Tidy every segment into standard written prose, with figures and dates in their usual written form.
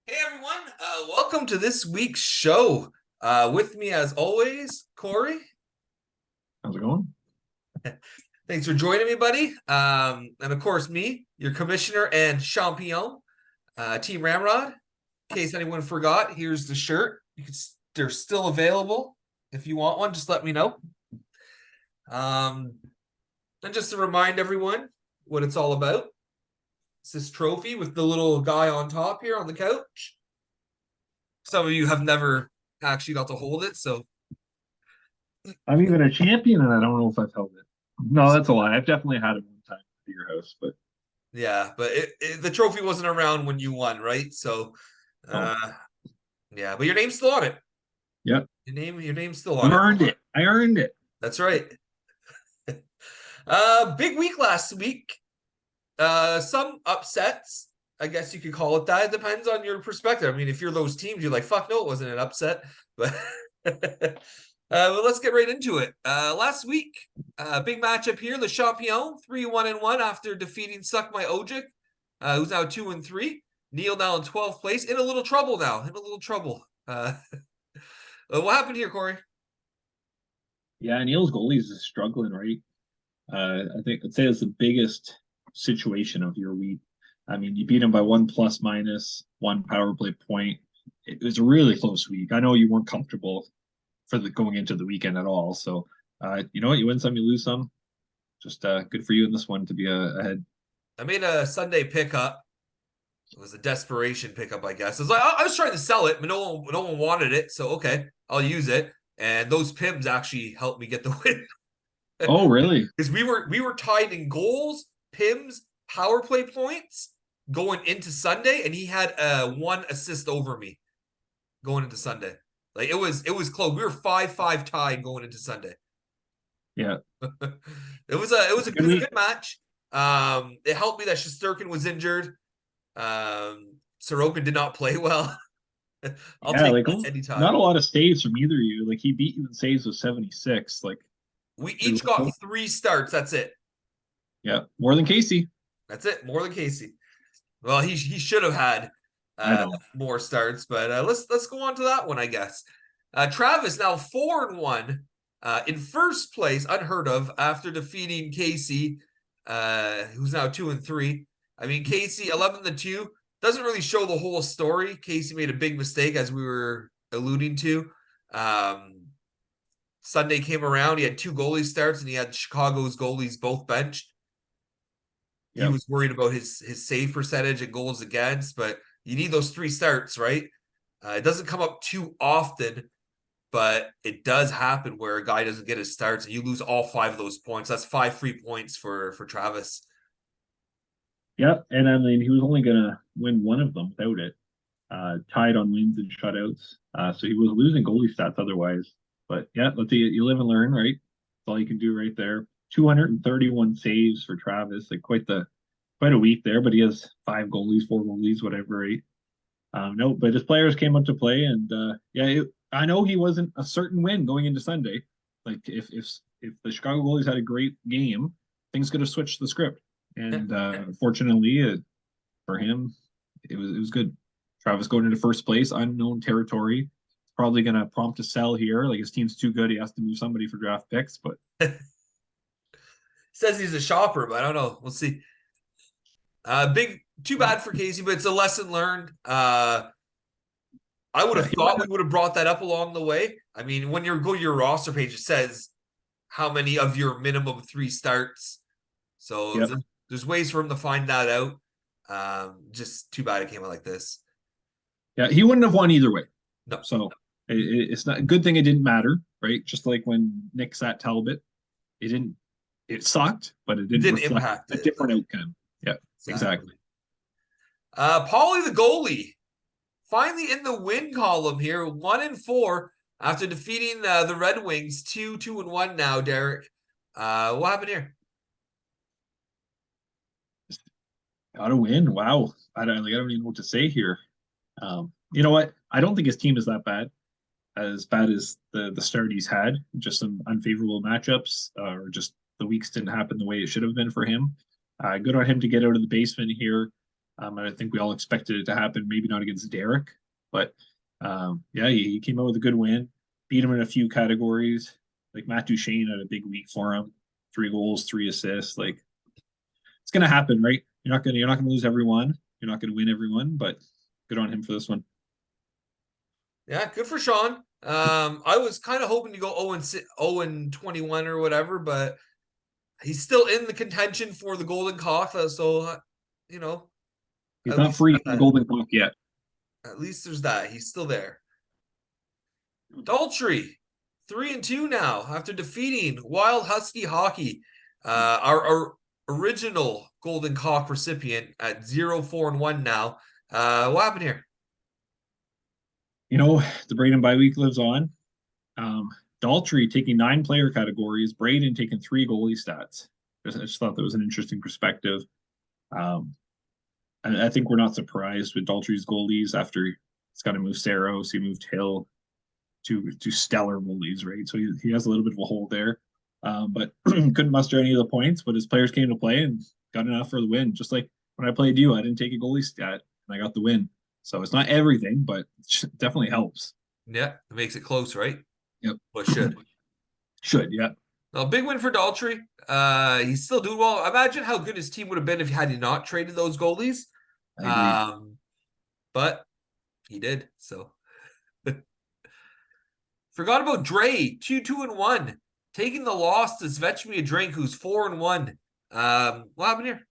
Hey everyone, welcome to this week's show. With me as always, Corey. How's it going? Thanks for joining me, buddy. And of course, me, your commissioner and champion, Team Ramrod. In case anyone forgot, here's the shirt. They're still available. If you want one, just let me know. Um, and just to remind everyone what it's all about. It's this trophy with the little guy on top here on the couch. Some of you have never actually got to hold it, so I'm even a champion, and I don't know if I've held it. No, that's a lie. I've definitely had it one time at your house, but yeah, but the trophy wasn't around when you won, right? So, oh, uh, yeah, but your name's still on it. yeah, Your name's still I on it. earned it. I earned it. That's right. Big week last week. Some upsets, I guess you could call it that. It depends on your perspective. I mean, if you're those teams, you're like, fuck no, it wasn't an upset. But but let's get right into it. Last week, big matchup here. Le Champion 3-1-1 after defeating Suck My Ojic, who's now 2-3. Neil now in 12th place. In a little trouble now. In a little trouble. What happened here, Corey? Yeah, Neil's goalies is struggling, right? I think I'd say it's the biggest situation of your week. I mean, you beat him by one plus minus one power play point. It was a really close week. I know you weren't comfortable for the going into the weekend at all. So, you know what? You win some, you lose some. Just good for you in this one to be ahead. I made a Sunday pickup. It was a desperation pickup, I guess. I was trying to sell it, but no one wanted it. So okay, I'll use it. And those pims actually helped me get the win Oh, really? because we were tied in goals, pims, power play points going into Sunday, and he had one assist over me going into Sunday. Like it was close. We were 5-5 tied going into Sunday. Yeah. It was a good match. It helped me that Shesterkin was injured. Sorokin did not play well. I'll Yeah, take like that anytime. not a lot of saves from either of you. Like he beat you in saves with 76. Like We it each got 3 starts. That's it. yeah, more than Casey. That's it. More than Casey. Well, he should have had I know. more starts, but let's go on to that one, I guess. Travis now 4-1 in first place, unheard of, after defeating Casey, who's now 2-3. I mean, Casey 11-2 doesn't really show the whole story. Casey made a big mistake, as we were alluding to. Sunday came around. He had 2 goalie starts, and he had Chicago's goalies both benched. He Yep. was worried about his save percentage and goals against, but you need those 3 starts, right? It doesn't come up too often, but it does happen where a guy doesn't get his starts and you lose all 5 of those points. That's 5 free points for Travis. Yep. And I mean he was only gonna win one of them without it. Tied on wins and shutouts. So he was losing goalie stats otherwise. But yeah, let's see. You live and learn, right? That's all you can do right there. 231 saves for Travis. Like quite a week there, but he has 5 goalies, 4 goalies, whatever, right? No, but his players came up to play, and I know he wasn't a certain win going into Sunday. Like if the Chicago goalies had a great game, things could have switched the script. And fortunately, for him, it was good. Travis going into first place, unknown territory. Probably going to prompt a sell here. Like his team's too good, he has to move somebody for draft picks. But Says he's a shopper, but I don't know. We'll see. Big, too bad for Casey, but it's a lesson learned. I would yeah, have thought we would have brought that up along the way. I mean, when you go to your roster page, it says how many of your minimum 3 starts. So yep, there's ways for him to find that out. Just too bad it came out like this. yeah, he wouldn't have won either way. No, So it's not a good thing it didn't matter, right? Just like when Nick sat Talbot, it didn't. It sucked, but it it didn't didn't reflect impact a it. different outcome. Yeah, Exactly. exactly. Paulie the goalie finally in the win column here, 1-4 after defeating the Red Wings 2-1 now. Derek, what happened here? Got to win. Wow, I don't even know what to say here. You know what? I don't think his team is that bad. As bad as the start he's had. Just some unfavorable matchups, or just the weeks didn't happen the way it should have been for him. Good on him to get out of the basement here. And I think we all expected it to happen, maybe not against Derek, but yeah, he came out with a good win, beat him in a few categories. Like Matt Duchene had a big week for him, 3 goals, 3 assists. Like it's gonna happen, right? You're not gonna lose everyone. You're not gonna win everyone, but good on him for this one. Yeah, good for Sean. I was kind of hoping to go 0-21 or whatever, but he's still in the contention for the Golden Cock. So, you know, He's at not least free there's from the that. Golden Clock yet. At least there's that. He's still there. Daltrey, 3-2 now after defeating Wild Husky Hockey, our original Golden Cock recipient at 0-4-1 now. What happened here? You know, the Braden bye week lives on. Daltrey taking 9 player categories, Braden taking 3 goalie stats. I just thought that was an interesting perspective. Um, I think we're not surprised with Daltrey's goalies after he's got to move Saros, he moved Hill to stellar goalies, right? So he has a little bit of a hole there. But couldn't muster any of the points, but his players came to play and got enough for the win. Just like when I played you, I didn't take a goalie stat and I got the win. So it's not everything, but it definitely helps. Yeah, it makes it close, right? Yep. But should. Should, yeah. A big win for Daltrey. He's still doing well. Imagine how good his team would have been if had he not traded those goalies. I agree. But he did. So forgot about Dre, 2-2-1. Taking the loss to Svech me a drink, who's 4-1. What happened here?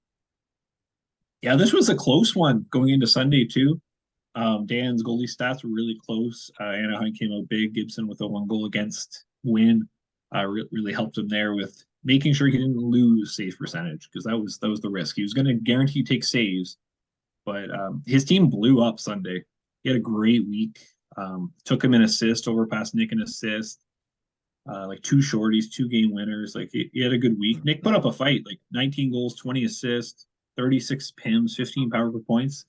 Yeah, this was a close one going into Sunday too. Dan's goalie stats were really close. Anaheim came out big. Gibson with a 1 goal against win really helped him there with making sure he didn't lose save percentage because that was the risk. He was going to guarantee take saves, but his team blew up Sunday. He had a great week. Took him an assist over past Nick an assist. Like 2 shorties, 2 game winners. Like he had a good week. Nick put up a fight, like 19 goals, 20 assists, 36 PIMs, 15 power play points.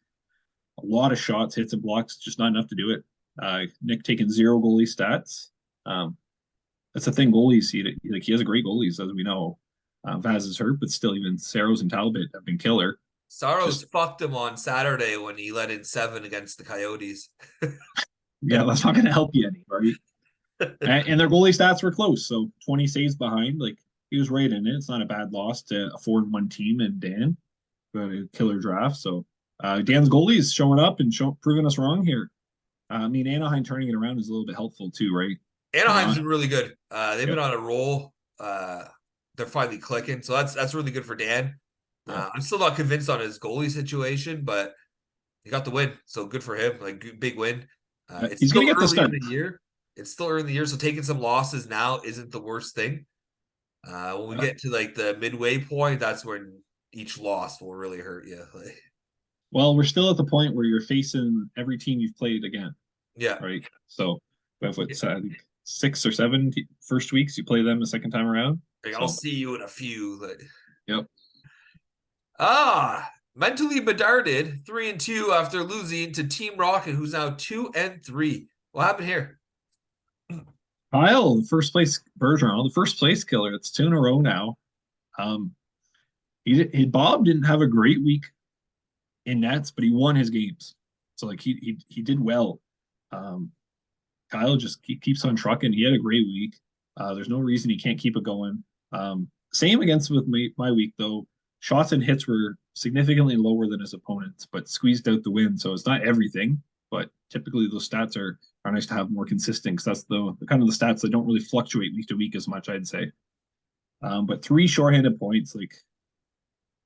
A lot of shots, hits, and blocks, just not enough to do it. Nick taking 0 goalie stats. That's the thing. Goalies, he has a great goalies, as we know. Vaz is hurt, but still, even Saros and Talbot have been killer. Saros fucked him on Saturday when he let in 7 against the Coyotes. Yeah, that's not going to help you any, right? and their goalie stats were close, so 20 saves behind. Like he was right in it. It's not a bad loss to a 4-1 team and Dan, but a killer draft. So Dan's goalie is showing up and proving us wrong here. I mean, Anaheim turning it around is a little bit helpful too, right? Anaheim's been really good. They've been Yep. on a roll. They're finally clicking, so that's really good for Dan. Yeah. I'm still not convinced on his goalie situation, but he got the win, so good for him. Like big win. It's He's still going to get the early start. in the year. It's still early in the year, so taking some losses now isn't the worst thing. When we get to like the midway point, that's when each loss will really hurt you. Like, Well, we're still at the point where you're facing every team you've played again, yeah, right? So we have what 6 or 7 first weeks. You play them the second time around. like, I'll So see you in a few. Like, yep. mentally bedarded 3-2 after losing to Team Rocket, who's now 2-3. What happened here? Kyle, the first place Bergeron, the first place killer. It's 2 in a row now. Um, Bob didn't have a great week in nets, but he won his games. So like he did well. Um, Kyle just keeps on trucking. He had a great week. There's no reason he can't keep it going. Same against with my week though. Shots and hits were significantly lower than his opponents, but squeezed out the win. So it's not everything, but typically those stats are nice to have more consistent because that's the kind of the stats that don't really fluctuate week to week as much, I'd say. But 3 shorthanded points, like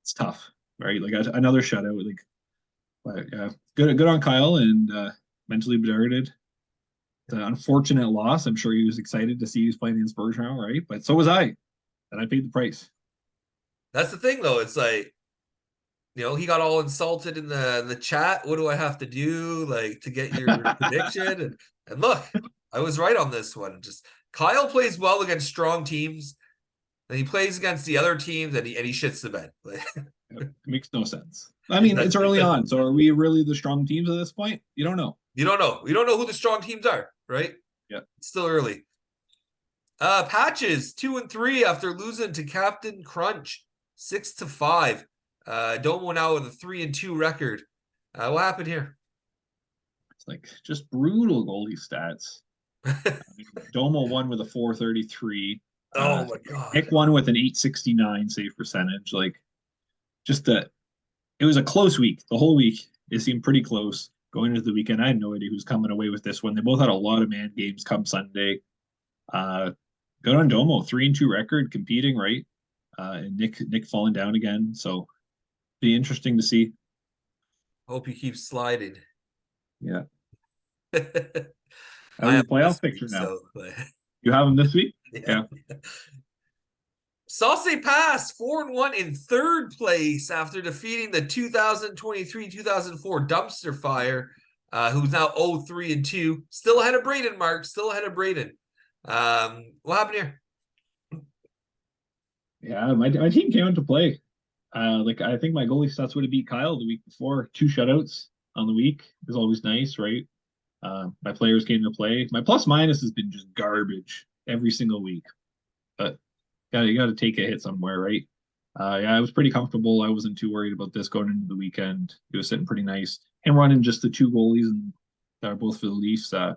it's tough, right? Like another shutout, like but yeah, good on Kyle and mentally bedarded. It's an unfortunate loss. I'm sure he was excited to see he was playing against Bergeron, right? But so was I, and I paid the price. That's the thing, though. It's like, he got all insulted in the chat. What do I have to do, like, to get your prediction? And look, I was right on this one. Just Kyle plays well against strong teams, and he plays against the other teams, and he shits the bed. It makes no sense. I mean, it's early on, so are we really the strong teams at this point? You don't know. You don't know. We don't know who the strong teams are, right? Yeah. It's still early. Patches 2-3 after losing to Captain Crunch 6-5. Domo now with a 3-2 record. What happened here? It's like just brutal goalie stats. I mean, Domo won with a 433. Oh my god. Nick won with an 869 save percentage. Like just that it was a close week. The whole week it seemed pretty close going into the weekend. I had no idea who was coming away with this one. They both had a lot of man games come Sunday. Good on Domo, 3-2 record, competing right. And Nick falling down again. So be interesting to see. Hope you keep sliding. Yeah. Out I of have your playoff this week, picture now. so but, You have him this week? yeah. Sauce Pass 4-1 in third place after defeating the 2023-2004 dumpster fire, who's now 0-3-2. Still ahead of Braden, Mark. Still ahead of Braden. What happened here? Yeah, my team came into play. Like I think my goalie stats would have beat Kyle the week before. 2 shutouts on the week is always nice, right? My players came to play. My plus minus has been just garbage every single week, but you got to take a hit somewhere, right? Yeah, I was pretty comfortable. I wasn't too worried about this going into the weekend. It was sitting pretty nice. And running just the 2 goalies and that are both for the Leafs. I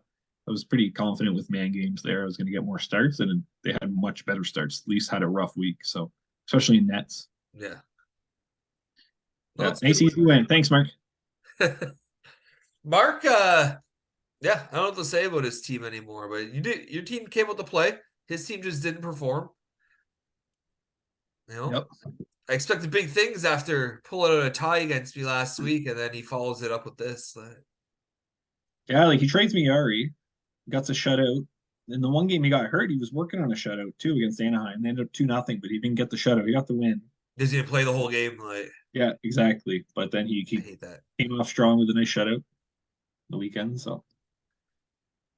was pretty confident with man games there. I was going to get more starts, and they had much better starts. The Leafs had a rough week, so especially in nets. Yeah. Well, Yeah, that's nice easy win. Thanks, Mark. Mark, yeah, I don't know what to say about his team anymore, but your team came out to play. His team just didn't perform. You know, Yep. I expected big things after pulling out a tie against me last week, and then he follows it up with this. Yeah, like he trades me Yari, got a shutout. In the one game he got hurt, he was working on a shutout too against Anaheim. They ended up 2-0, but he didn't get the shutout. He got the win. Does he play the whole game? Like, Yeah, exactly. But then he I hate that. came off strong with a nice shutout the weekend. So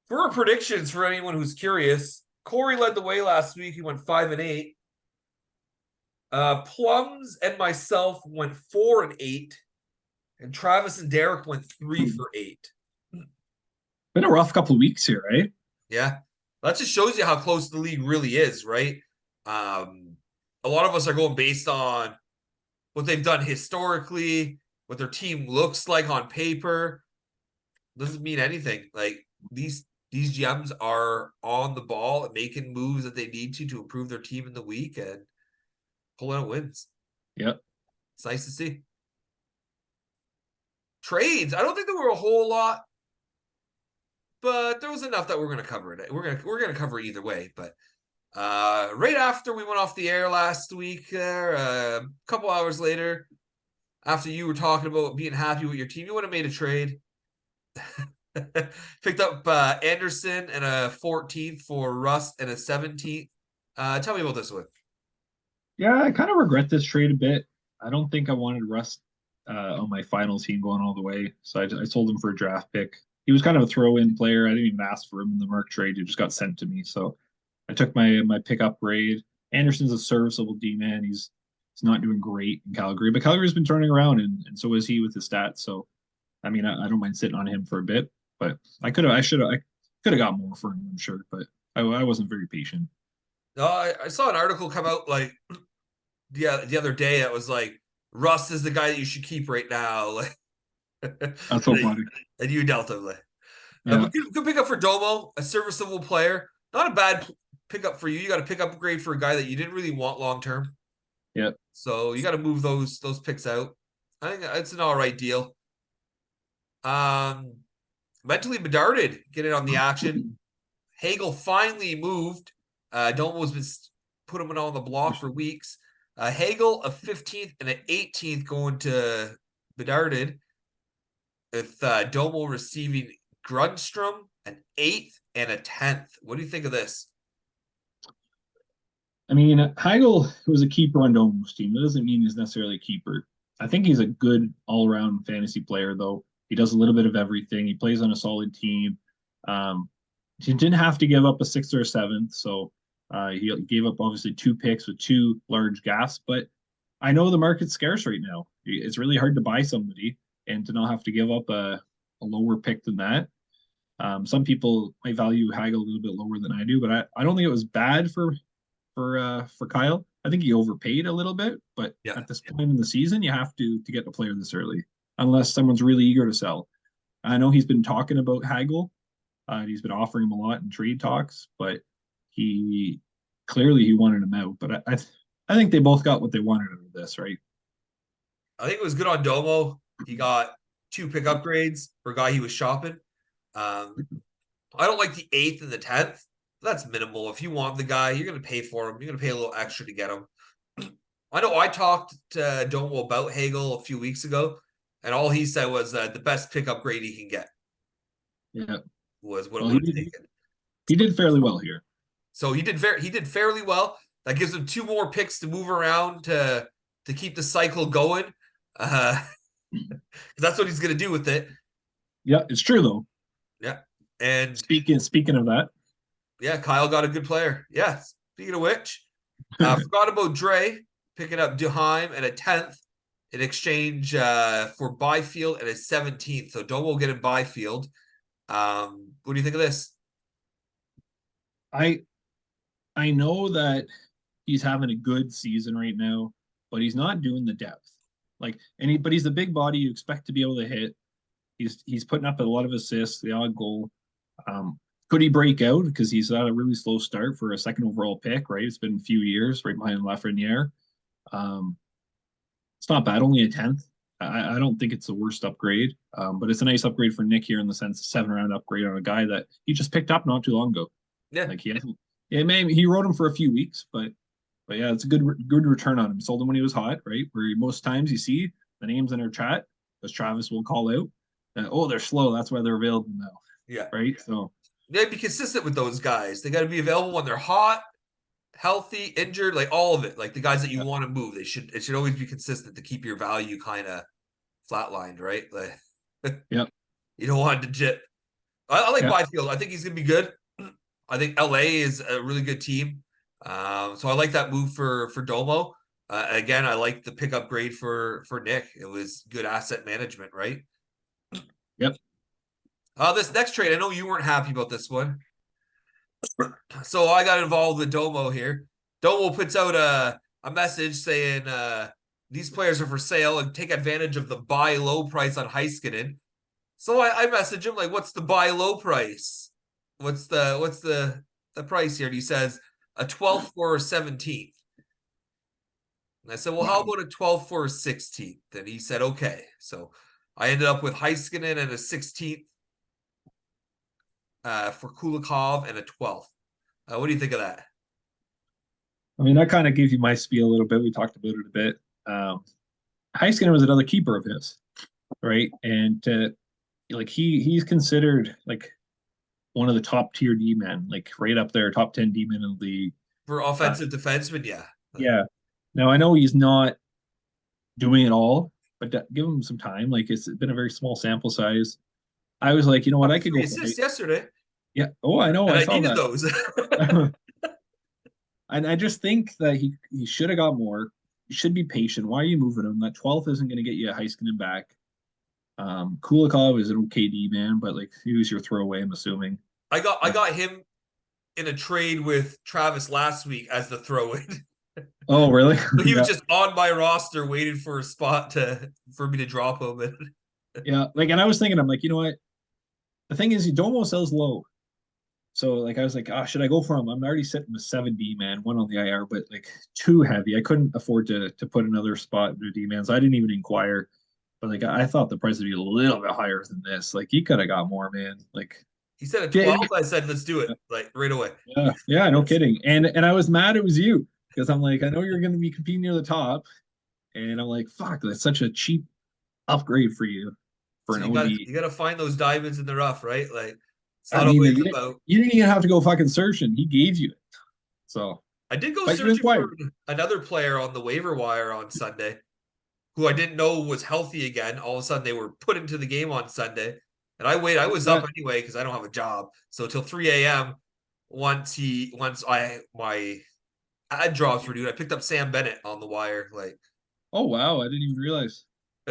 For our predictions, for anyone who's curious, Corey led the way last week. He went 5-8. Plums and myself went 4-8, and Travis and Derek went 3-8. been a rough couple of weeks here, right? Yeah, that just shows you how close the league really is, right? A lot of us are going based on what they've done historically, what their team looks like on paper. Doesn't mean anything. Like these GMs are on the ball and making moves that they need to improve their team in the week and pulling out wins. Yep. It's nice to see. Trades. I don't think there were a whole lot, but there was enough that we're going to cover it. We're gonna cover it either way. But right after we went off the air last week, there a couple hours later, after you were talking about being happy with your team, you would have made a trade. Picked up Anderson and a 14th for Russ and a 17th. Tell me about this one. Yeah, I kind of regret this trade a bit. I don't think I wanted Russ on my final team going all the way, so I sold him for a draft pick. He was kind of a throw-in player. I didn't even ask for him in the Merc trade. He just got sent to me, so I took my pick upgrade. Anderson's a serviceable D-man. He's not doing great in Calgary, but Calgary's been turning around, and so is he with his stats. So, I mean, I don't mind sitting on him for a bit, but I could have got more for him, I'm sure, but I wasn't very patient. No, I saw an article come out like the other day that was like Russ is the guy that you should keep right now. Like That's so funny. and you dealt him. Like, Yeah. but good pickup for Domo, a serviceable player. Not a bad pickup for you. You got a pick upgrade for a guy that you didn't really want long term. Yeah. So you got to move those picks out. I think it's an all right deal. Mentally bedarded, getting on the action. Hagel finally moved. Domo's been put him on the block for weeks. Hagel, a 15th and an 18th going to Bedarded, with Domo receiving Grundstrom, an 8th and a 10th. What do you think of this? I mean, Heigl was a keeper on Domo's team. That doesn't mean he's necessarily a keeper. I think he's a good all-around fantasy player, though. He does a little bit of everything. He plays on a solid team. He didn't have to give up a 6th or a 7th, so he gave up obviously 2 picks with 2 large gaps. But I know the market's scarce right now. It's really hard to buy somebody and to not have to give up a lower pick than that. Some people might value Heigl a little bit lower than I do, but I don't think it was bad for Kyle. I think he overpaid a little bit, but Yeah. at this point in the season, you have to get the player this early, unless someone's really eager to sell. I know he's been talking about Hagel. He's been offering him a lot in trade talks, but he clearly he wanted him out. But I think they both got what they wanted out of this, right? I think it was good on Domo. He got 2 pick upgrades for a guy he was shopping. Um, I don't like the 8th and the 10th. That's minimal. If you want the guy, you're going to pay for him. You're going to pay a little extra to get him. I know I talked to Domo about Hagel a few weeks ago, and all he said was the best pick upgrade he can get Yeah. was what it Well, would have taken. he did fairly well here. So he did fairly well. That gives him 2 more picks to move around to keep the cycle going. Because that's what he's going to do with it. Yeah, it's true though. Yeah. And speaking of that, yeah, Kyle got a good player. Yeah. Speaking of which, forgot about Dre picking up Duheim at a 10th in exchange for Byfield at a 17th. So Domo will get in Byfield. What do you think of this? I know that he's having a good season right now, but he's not doing the depth. But he's the big body you expect to be able to hit. He's putting up a lot of assists, the odd goal. Could he break out because he's had a really slow start for a second overall pick? Right, it's been a few years right behind Lafreniere. It's not bad, only a 10th. I don't think it's the worst upgrade, but it's a nice upgrade for Nick here in the sense of 7-round upgrade on a guy that he just picked up not too long ago. Yeah, like he hasn't. Yeah, maybe he rode him for a few weeks, but yeah, it's a good return on him. Sold him when he was hot, right? Where most times you see the names in our chat, as Travis will call out, oh, they're slow. That's why they're available now. Yeah, right. So they be consistent with those guys. They got to be available when they're hot, healthy, injured, like all of it. Like the guys that you want to move, it should always be consistent to keep your value kind of flatlined, right? Like, yeah, you don't want to dip. I like Byfield. I think he's gonna be good. I think LA is a really good team. So I like that move for Domo. Again, I like the pickup grade for Nick. It was good asset management, right? Yep. This next trade, I know you weren't happy about this one. So I got involved with Domo here. Domo puts out a message saying these players are for sale and take advantage of the buy low price on Heiskanen. So I message him like, what's the buy low price? What's the price here? And he says a 12th for a 17th. And I said, well, how about a 12th for a 16th? And he said, okay. So I ended up with Heiskanen and a 16th for Kulikov and a 12th. What do you think of that? I mean, that kind of gives you my spiel a little bit. We talked about it a bit. Heiskanen was another keeper of his, right? And like he's considered like one of the top tier D men, like right up there, top 10 D men in the league. For offensive defenseman, yeah. Yeah. Now I know he's not doing it all, but give him some time. Like it's been a very small sample size. I was like, you know what, I could go assists yesterday. Yeah. Oh, I know. And I I saw needed that. those. And I just think that he should have got more. You should be patient. Why are you moving him? That 12th isn't going to get you a Heiskanen back. Kulikov is an okay D man, but like he was your throwaway, I'm assuming. I got him in a trade with Travis last week as the throw-in. Oh, really? So he was just on my roster waiting for a spot for me to drop him. Yeah, like, and I was thinking, I'm like, you know what? The thing is, Domo sells low. So like I was like, should I go for him? I'm already sitting with 7D man, one on the IR, but like too heavy. I couldn't afford to put another spot in the D man. So I didn't even inquire. But like I thought the price would be a little bit higher than this. Like he could have got more, man. Like he said a 12. I said, let's do it, like right away. Yeah, no kidding. And I was mad it was you because I'm like, I know you're gonna be competing near the top. And I'm like, fuck, that's such a cheap upgrade for you for an OD. You gotta find those diamonds in the rough, right? Like it's not I mean, always about. You didn't even have to go fucking searching. He gave you it. So I did go searching for another player on the waiver wire on Sunday, who I didn't know was healthy again. All of a sudden, they were put into the game on Sunday, and I was up anyway because I don't have a job. So till 3 a.m. Once my ad drops were due, I picked up Sam Bennett on the wire. Like, oh wow, I didn't even realize.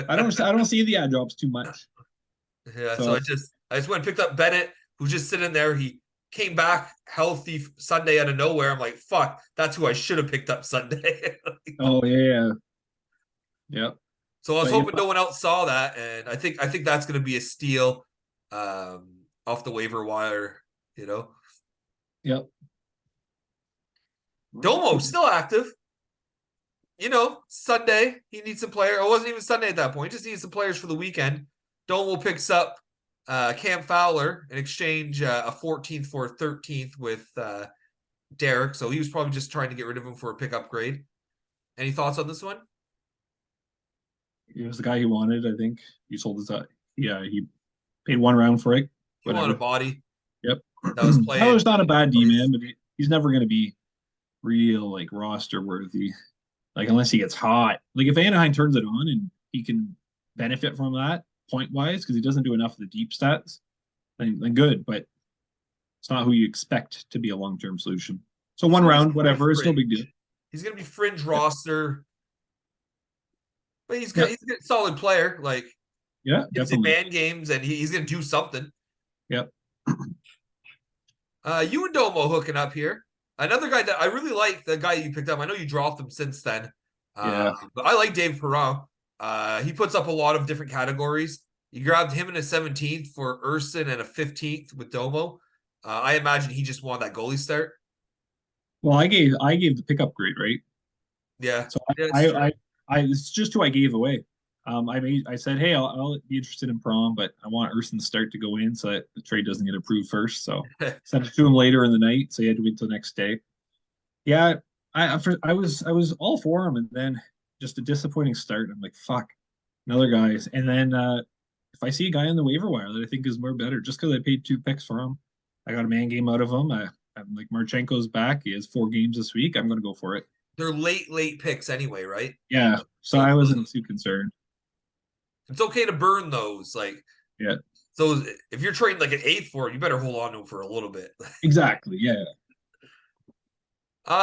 I don't see the ad drops too much. Yeah, so I just went and picked up Bennett, who's just sitting there. He came back healthy Sunday out of nowhere. I'm like, fuck, that's who I should have picked up Sunday. Oh yeah, yeah. So I was But yeah, hoping no one else saw that, and I think that's going to be a steal off the waiver wire. You know, yep. Domo still active. You know, Sunday he needs some player. It wasn't even Sunday at that point. He just needs some players for the weekend. Domo picks up Cam Fowler in exchange a 14th for a 13th with Derek. So he was probably just trying to get rid of him for a pick upgrade. Any thoughts on this one? He was the guy he wanted. I think he sold his. Yeah, he paid 1 round for it. He wanted a Whatever. body Yep. that was playing. Tyler's not a bad D man, but he's never going to be real like roster worthy. Like unless he gets hot. Like if Anaheim turns it on and he can benefit from that point wise because he doesn't do enough of the deep stats, then good. But it's not who you expect to be a long term solution. So 1 round, whatever, it's no big deal. He's gonna be fringe roster, but Yep. he's a good solid player. Like Yeah, he's in definitely. man games and he's gonna do something. Yep. You and Domo hooking up here. Another guy that I really like, the guy you picked up. I know you dropped him since then. Yeah. But I like Dave Perron. He puts up a lot of different categories. You grabbed him in a 17th for Urson and a 15th with Domo. I imagine he just wanted that goalie start. Well, I gave the pickup grade, right? Yeah. So Yeah, I it's just who I gave away. I said, hey, I'll be interested in prom, but I want Urson's start to go in so that the trade doesn't get approved first. So sent it to him later in the night, so he had to wait till the next day. Yeah, I was all for him, and then just a disappointing start. I'm like, fuck, another guys. And then if I see a guy on the waiver wire that I think is more better, just because I paid 2 picks for him, I got a man game out of him. I'm like Marchenko's back. He has 4 games this week. I'm going to go for it. they're late picks anyway, right? Yeah, so I wasn't too concerned. It's okay to burn those. Like, Yeah, so if you're trading like an 8th for it, you better hold on to them for a little bit. exactly. Yeah.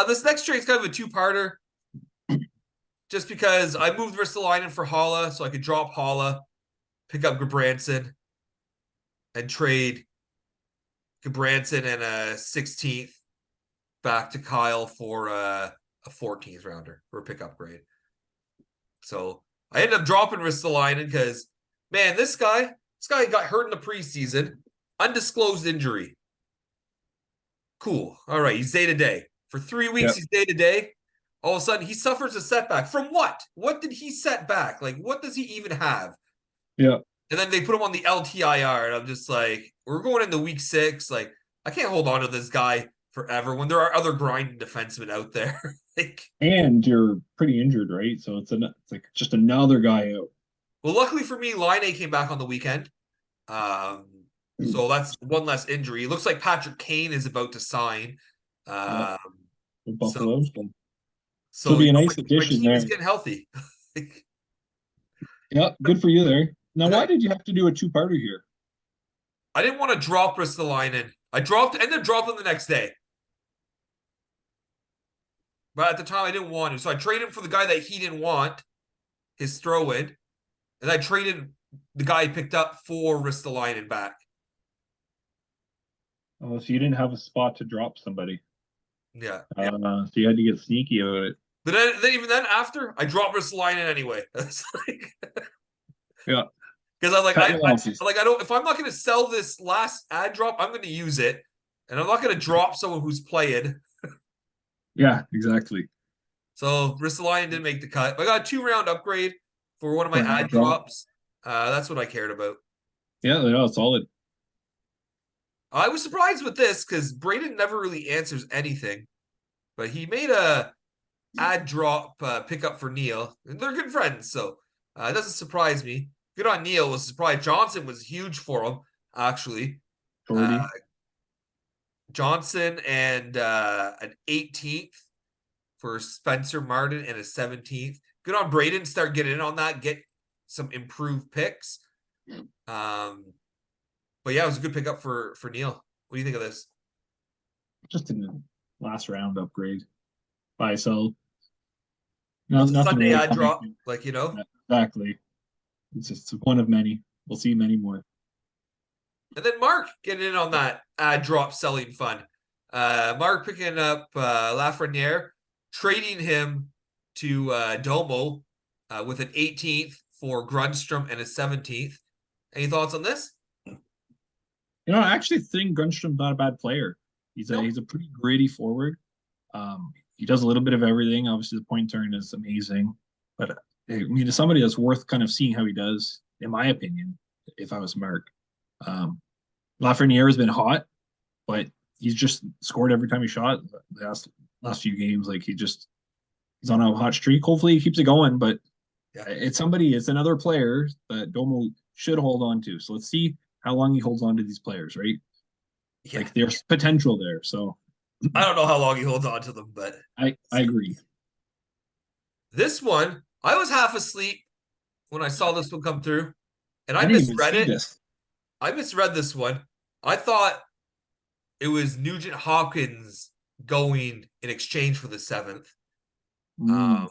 This next trade is kind of a two-parter. Just because I moved Ristolainen for Holla, so I could drop Holla, pick up Gabranson, and trade Gabranson and a 16th back to Kyle for a 14th rounder for a pickup grade. So I ended up dropping Ristolainen because, man, this guy got hurt in the preseason, undisclosed injury. Cool. All right, he's day to day. For 3 weeks, He's day to day. All of a sudden, he suffers a setback. From what? What did he set back? Like, what does he even have? Yeah. And then they put him on the LTIR, and I'm just like, we're going into week 6. Like, I can't hold on to this guy forever when there are other grinding defensemen out there. Like, and you're pretty injured, right? So it's like just another guy out. well, luckily for me, Line A came back on the weekend. So that's one less injury. It looks like Patrick Kane is about to sign. With Buffalo. So it'll be a nice my addition team there. is getting healthy. Yeah, good for you there. Now, why did you have to do a 2-parter here? I didn't want to drop Ristolainen. I ended up dropping the next day. But at the time, I didn't want to. So I traded him for the guy that he didn't want, his throw-in. And I traded the guy he picked up for Ristolainen back. Oh, so you didn't have a spot to drop somebody. Yeah. So you had to get sneaky about it. But then even then, after, I dropped Ristolainen anyway. Yeah. Because I'm like, I don't. If I'm not going to sell this last ad drop, I'm going to use it, and I'm not going to drop someone who's playing. Yeah, exactly. So Ristolainen didn't make the cut. I got a 2-round upgrade for one of my ad drops. That's what I cared about. Yeah, no, solid. I was surprised with this because Braden never really answers anything, but he made a ad drop pickup for Neil, and they're good friends, so it doesn't surprise me. Good on Neil. Was surprised. Johnson was huge for him, actually. Johnson and an 18th for Spencer Martin and a 17th. Good on Braden. Start getting in on that. Get some improved picks. But yeah, it was a good pickup for Neil. What do you think of this? Just in the last round upgrade. Buy, sell. No, nothing Sunday really ad drop, like, you know. Exactly. It's just one of many. We'll see many more. And then Mark getting in on that ad drop selling fun. Mark picking up Lafreniere, trading him to Domo with an 18th for Grunstrom and a 17th. Any thoughts on this? I actually think Grunstrom's not a bad player. He's a pretty gritty forward. He does a little bit of everything. Obviously, the point turn is amazing, but I mean, it's somebody that's worth kind of seeing how he does, in my opinion. If I was Mark, Lafreniere has been hot, but he's just scored every time he shot the last few games. Like he's on a hot streak. Hopefully, he keeps it going. But Yeah. it's another player that Domo should hold on to. So let's see how long he holds on to these players, right? Yeah. Like there's potential there. So I don't know how long he holds on to them, but I agree. this one, I was half asleep when I saw this one come through, and I I didn't even misread see it. this. I misread this one. I thought it was Nugent Hopkins going in exchange for the 7th. Mm.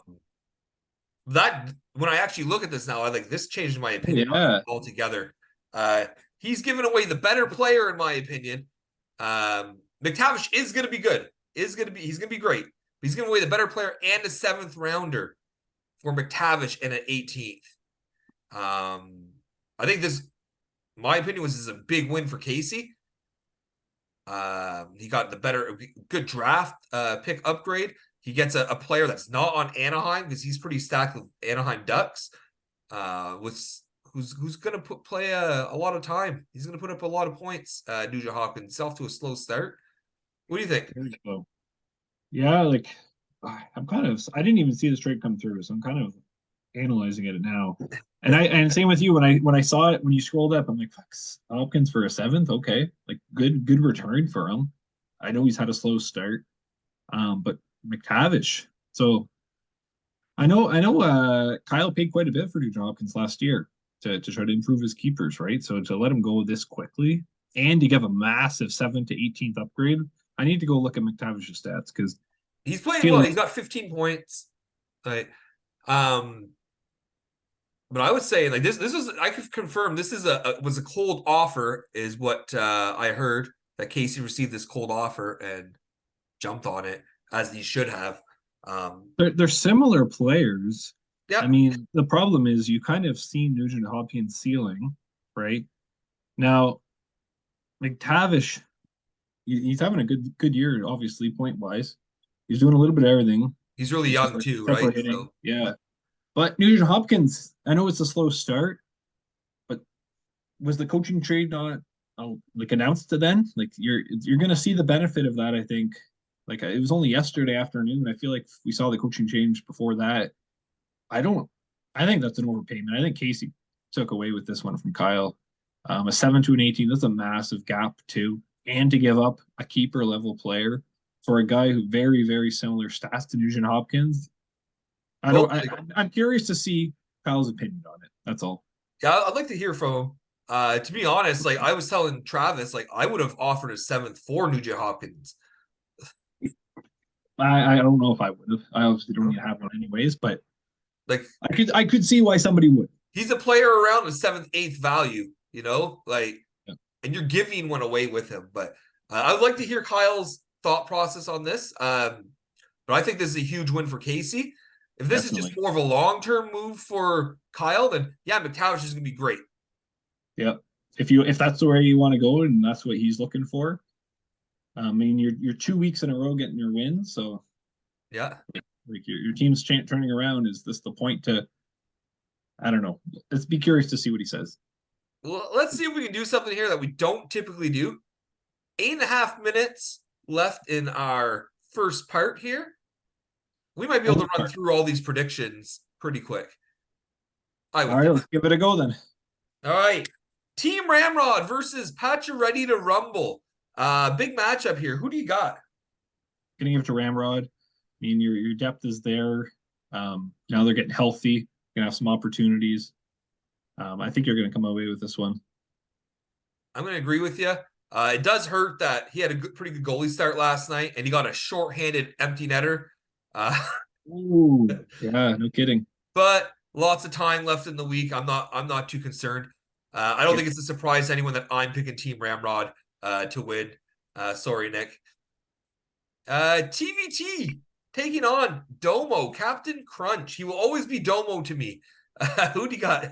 That when I actually look at this now, I like this changed my opinion Yeah. altogether. He's given away the better player in my opinion. McTavish is going to be good. He's going to be great. But he's giving away the better player and a 7th rounder for McTavish and an 18th. I think this, my opinion, was a big win for Casey. He got the good draft pick upgrade. He gets a player that's not on Anaheim because he's pretty stacked with Anaheim Ducks. Who's going to play a lot of time. He's going to put up a lot of points. Nugent Hopkins, self to a slow start. What do you think? There you go. Yeah, like I didn't even see this trade come through, so I'm kind of analyzing it now. And same with you when I saw it when you scrolled up, I'm like, fuck, Hopkins for a 7th, okay, like good return for him. I know he's had a slow start, but McTavish. So I know Kyle paid quite a bit for Nugent Hopkins last year to try to improve his keepers, right? So to let him go this quickly and to give a massive 7th to 18th upgrade, I need to go look at McTavish's stats because He's playing well. He's got 15 points. Right. But I was saying like this is I could confirm this is was a cold offer is what I heard that Casey received this cold offer and jumped on it as he should have. they're similar players. Yeah. I mean, the problem is you kind of seen Nugent Hopkins ceiling, right? Now, McTavish, he's having a good year, obviously, point wise. He's doing a little bit of everything. He's really young too, Except for right? hitting. So. Yeah. But Nugent Hopkins, I know it's a slow start, but was the coaching trade not like announced to then? Like you're gonna see the benefit of that, I think. Like it was only yesterday afternoon. I feel like we saw the coaching change before that. I don't. I think that's an overpayment. I think Casey took away with this one from Kyle. A 7 to an 18. That's a massive gap too, and to give up a keeper level player for a guy who very similar stats to Nugent Hopkins. I'm curious to see Kyle's opinion on it. That's all. Yeah, I'd like to hear from him. To be honest, like I was telling Travis, like I would have offered a 7th for Nugent Hopkins. I don't know if I would have. I obviously don't even have one anyways, but like I could see why somebody would. He's a player around the 7th, 8th value, like, yeah. And you're giving one away with him. But I would like to hear Kyle's thought process on this. But I think this is a huge win for Casey. If this is just more of a long-term move for Kyle, then yeah, McTavish is going to be great. Yeah, if that's the way you want to go and that's what he's looking for. I mean, you're 2 weeks in a row getting your wins, so yeah, like your team's turning around. Is this the point to? I don't know. Let's be curious to see what he says. Well, let's see if we can do something here that we don't typically do. 8.5 minutes left in our first part here. We might be able to run through all these predictions pretty quick. All right, let's give it a go then. All right. Team Ramrod versus Patcha Ready to Rumble. Big matchup here. Who do you got? Gonna give it to Ramrod. I mean, your depth is there. Now they're getting healthy. Gonna have some opportunities. I think you're gonna come away with this one. I'm gonna agree with you. It does hurt that he had a pretty good goalie start last night, and he got a shorthanded empty netter. Ooh, yeah, no kidding. But lots of time left in the week. I'm not too concerned. I don't think it's a surprise to anyone that I'm picking Team Ramrod to win. Sorry, Nick. TVT taking on Domo, Captain Crunch. He will always be Domo to me. Who do you got?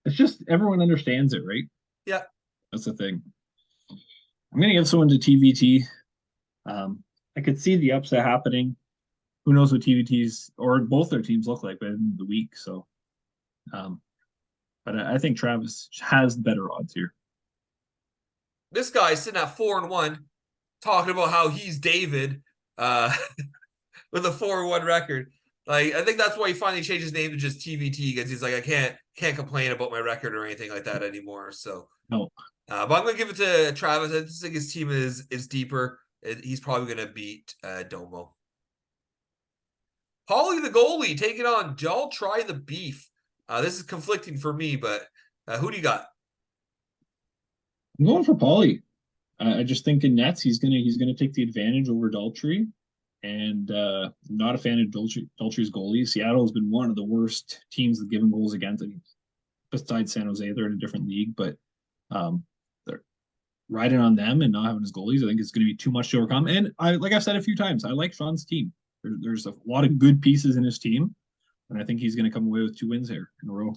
It's just everyone understands it, right? Yeah. That's the thing. I'm gonna give someone to TVT. I could see the upset happening. Who knows what TVT's or both their teams look like by the end of the week? So, but I think Travis has better odds here. This guy's sitting at 4-1, talking about how he's David uh, with a 4-1 record. Like, I think that's why he finally changed his name to just TVT, because he's like, I can't complain about my record or anything like that anymore. So No, but I'm gonna give it to Travis. I just think his team is deeper. He's probably gonna beat Domo. Paulie the goalie taking on I'll Try the Beef. This is conflicting for me, but who do you got? I'm going for Paulie. I just think in nets he's gonna take the advantage over Daltrey, and not a fan of Daltrey's goalie. Seattle has been one of the worst teams that given goals against. I mean, besides San Jose, they're in a different league, but they're riding on them and not having his goalies. I think it's going to be too much to overcome. And like I've said a few times, I like Sean's team. There's a lot of good pieces in his team, and I think he's going to come away with 2 wins here in a row.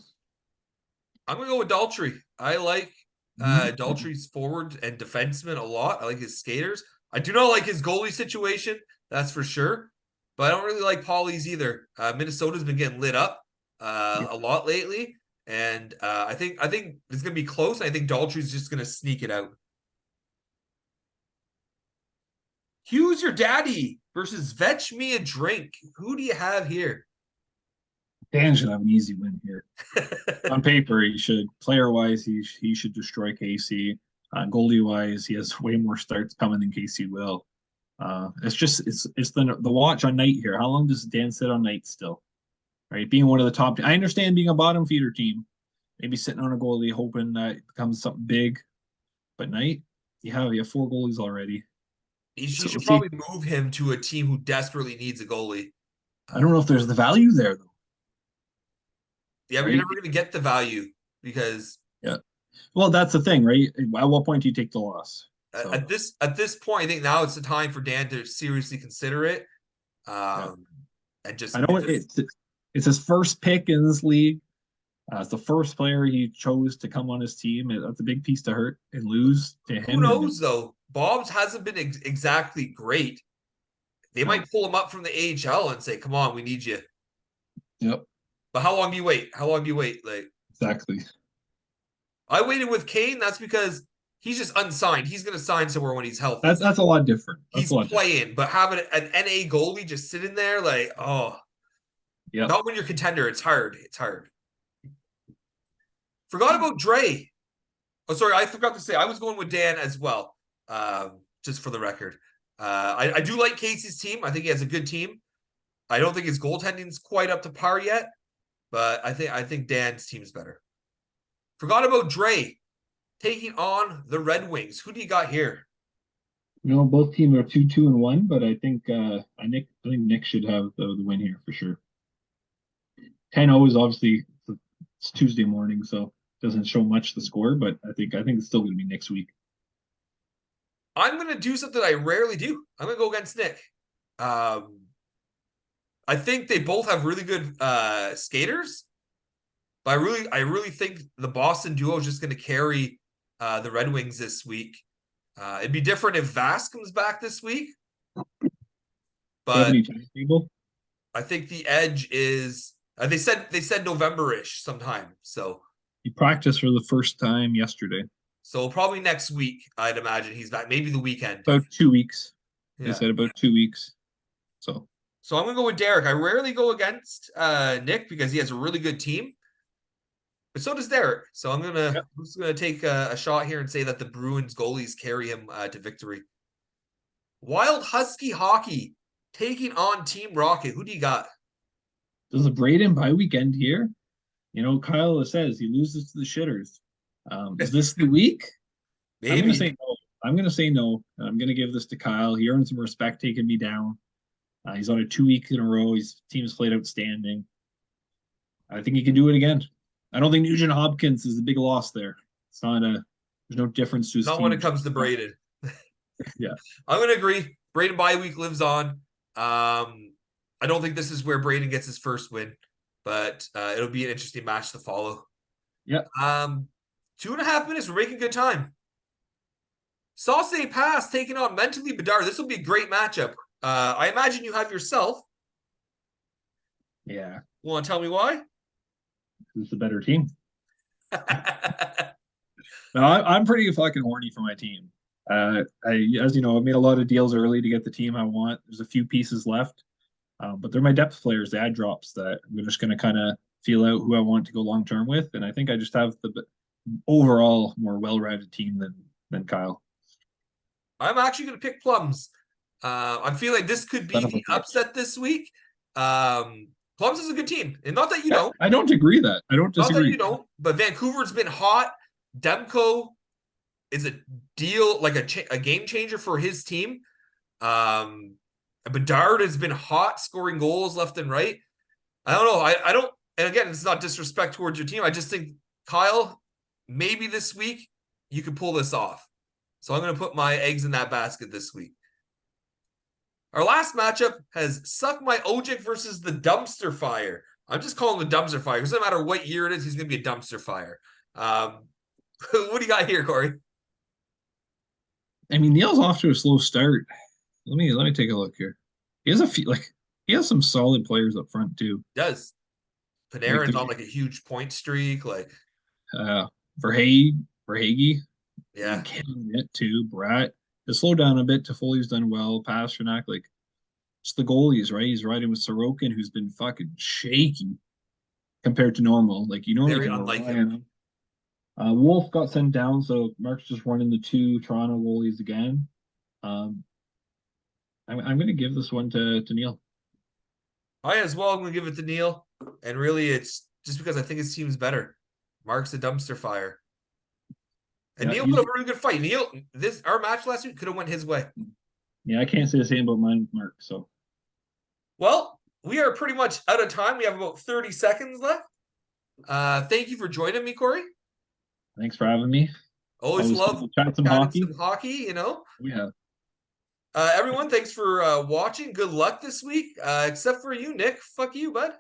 I'm gonna go with Daltrey. I like Daltrey's forward and defenseman a lot. I like his skaters. I do not like his goalie situation, that's for sure. But I don't really like Paulie's either. Minnesota's been getting lit up a lot lately, and I think it's gonna be close. I think Daltrey's just gonna sneak it out. Hughes your daddy versus Vetch Me a Drink. Who do you have here? Dan should have an easy win here. On paper, he should. Player wise, he should destroy Casey. Goalie wise, he has way more starts coming than Casey will. It's the watch on night here. How long does Dan sit on night still? Right, being one of the top. I understand being a bottom feeder team, maybe sitting on a goalie hoping that it becomes something big. But night, you have 4 goalies already. He should probably move him to a team who desperately needs a goalie. I don't know if there's the value there though. Yeah, but you're never going to get the value because well, that's the thing, right? At what point do you take the loss? So. At this point, I think now it's the time for Dan to seriously consider it. And just I know it's his first pick in this league. It's the first player he chose to come on his team. That's a big piece to hurt and lose to him. Who knows though? Bob's hasn't been exactly great. They might pull him up from the AHL and say, "Come on, we need you." Yep. But how long do you wait? Like exactly. I waited with Kane. That's because he's just unsigned. He's going to sign somewhere when he's healthy. That's a lot different. He's playing, but having an NA goalie just sitting there, like, yeah. Not when you're contender. It's hard. Forgot about Dre. Oh, sorry, I forgot to say I was going with Dan as well. Just for the record, I do like Casey's team. I think he has a good team. I don't think his goaltending's quite up to par yet, but I think Dan's team's better. Forgot about Dre taking on the Red Wings. Who do you got here? Both teams are 2-2-1, but I think Nick should have the win here for sure. 10-0 is obviously it's Tuesday morning, so it doesn't show much the score, but I think it's still going to be next week. I'm going to do something I rarely do. I'm going to go against Nick. I think they both have really good skaters, but I really think the Boston duo is just going to carry the Red Wings this week. It'd be different if Vass comes back this week, but I think the edge is they said November-ish sometime. So he practiced for the first time yesterday. So probably next week, I'd imagine he's back. Maybe the weekend. About 2 weeks. Yeah. They said about 2 weeks. So I'm gonna go with Derek. I rarely go against Nick because he has a really good team, but so does Derek. So I'm just gonna take a shot here and say that the Bruins goalies carry him to victory. Wild Husky Hockey taking on Team Rocket. Who do you got? Does the Braden bye weekend here? Kyle says he loses to the Shitters. Is this the week? Maybe. I'm going to say no. I'm going to give this to Kyle. He earned some respect taking me down. He's on a 2 week in a row. His team's played outstanding. I think he can do it again. I don't think Nugent Hopkins is the big loss there. It's not a. There's no difference to his Not team. when it comes to Braden. Yeah. I'm going to agree. Braden bye week lives on. I don't think this is where Braden gets his first win, but it'll be an interesting match to follow. Yeah. 2.5 minutes. We're making good time. Sauce Pass taking on Mentally Bedard. This will be a great matchup. I imagine you have yourself. Yeah. Want to tell me why? It's a better team. No, I'm pretty fucking horny for my team. As you know, I've made a lot of deals early to get the team I want. There's a few pieces left, but they're my depth players, the ad drops that I'm just going to kind of feel out who I want to go long term with, and I think I just have the overall more well-rounded team than Kyle. I'm actually going to pick Plums. I feel like this could be Son of a the bitch. upset this week. Plums is a good team, and not that you Yeah, don't. I don't agree that. I don't Not that disagree. you don't, but Vancouver's been hot. Demko is a deal, like a game changer for his team. Bedard has been hot, scoring goals left and right. I don't know. I don't, and again, it's not disrespect towards your team. I just think, Kyle, maybe this week you could pull this off. So I'm going to put my eggs in that basket this week. Our last matchup has Suck My Ojik versus the Dumpster Fire. I'm just calling the Dumpster Fire because no matter what year it is, he's going to be a dumpster fire. What do you got here, Corey? I mean, Neil's off to a slow start. Let me take a look here. He has he has some solid players up front too. Does Panarin's on like a huge point streak? Like, Verhage, yeah, killing it too. Brat has slowed down a bit. Toffoli's done well. Pasternak, like, it's the goalies, right? He's riding with Sorokin, who's been fucking shaky compared to normal. Like, you know, very you can unlike rely him. on him. Wolf got sent down, so Mark's just running the two Toronto goalies again. I'm going to give this one to Neil. I as well. I'm going to give it to Neil, and really, it's just because I think his team's better. Mark's a dumpster fire, and Yeah, Neil put up a really good fight. Neil, our match last week could have went his way. Yeah, I can't say the same about mine with Mark. So, well, we are pretty much out of time. We have about 30 seconds left. Thank you for joining me, Corey. thanks for having me. Always love chat some hockey. You know. Yeah. Everyone, thanks for watching. Good luck this week. Except for you, Nick. Fuck you, bud.